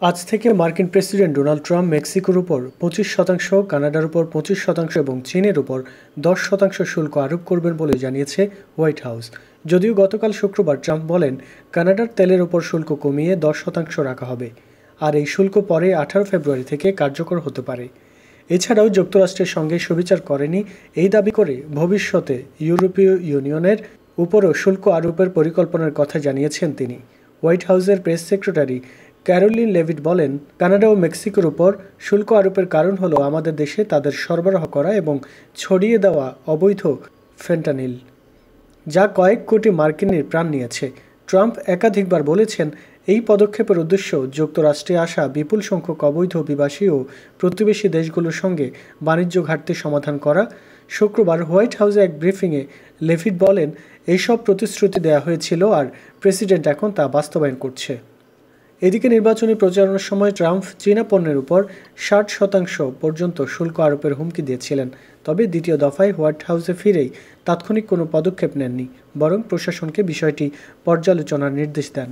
আজ থেকে মার্কিন প্রেসিডেন্ট ডোনাল্ড ট্রাম্প মেক্সিকোর উপর 25%, কানাডার উপর 25% এবং চীনের উপর 10% শুল্ক আরোপ করবেন বলে জানিয়েছে হোয়াইট হাউস। যদিও গতকাল শুক্রবার ট্রাম্প বলেন কানাডার তেলের উপর শুল্ক কমিয়ে 10% রাখা হবে, আর এই শুল্ক পরে 18 ফেব্রুয়ারি থেকে কার্যকর হতে পারে। এছাড়াও যুক্তরাষ্ট্রের সঙ্গে সুবিচার করেনি এই দাবি করে ভবিষ্যতে ইউরোপীয় ইউনিয়নের উপরও শুল্ক আরোপের পরিকল্পনার কথা জানিয়েছেন তিনি। হোয়াইট হাউসের প্রেস সেক্রেটারি ক্যারোলিন লেভিট বলেন, কানাডা ও মেক্সিকোর উপর শুল্ক আরোপের কারণ হলো আমাদের দেশে তাদের সরবরাহ করা এবং ছড়িয়ে দেওয়া অবৈধ ফেন্টানিল, যা কয়েক কোটি মার্কিনের প্রাণ নিয়েছে। ট্রাম্প একাধিকবার বলেছেন, এই পদক্ষেপের উদ্দেশ্য যুক্তরাষ্ট্রে আসা বিপুল সংখ্যক অবৈধ অভিবাসী ও প্রতিবেশী দেশগুলোর সঙ্গে বাণিজ্য ঘাটতি সমাধান করা। শুক্রবার হোয়াইট হাউসে এক ব্রিফিংয়ে লেভিট বলেন, এইসব প্রতিশ্রুতি দেওয়া হয়েছিল আর প্রেসিডেন্ট এখন তা বাস্তবায়ন করছে। এদিকে নির্বাচনী প্রচারণার সময় ট্রাম্প চীনা পণ্যের উপর 60% পর্যন্ত শুল্ক আরোপের হুমকি দিয়েছিলেন। তবে দ্বিতীয় দফায় হোয়াইট হাউসে ফিরেই তাৎক্ষণিক কোনো পদক্ষেপ নেননি, বরং প্রশাসনকে বিষয়টি পর্যালোচনার নির্দেশ দেন।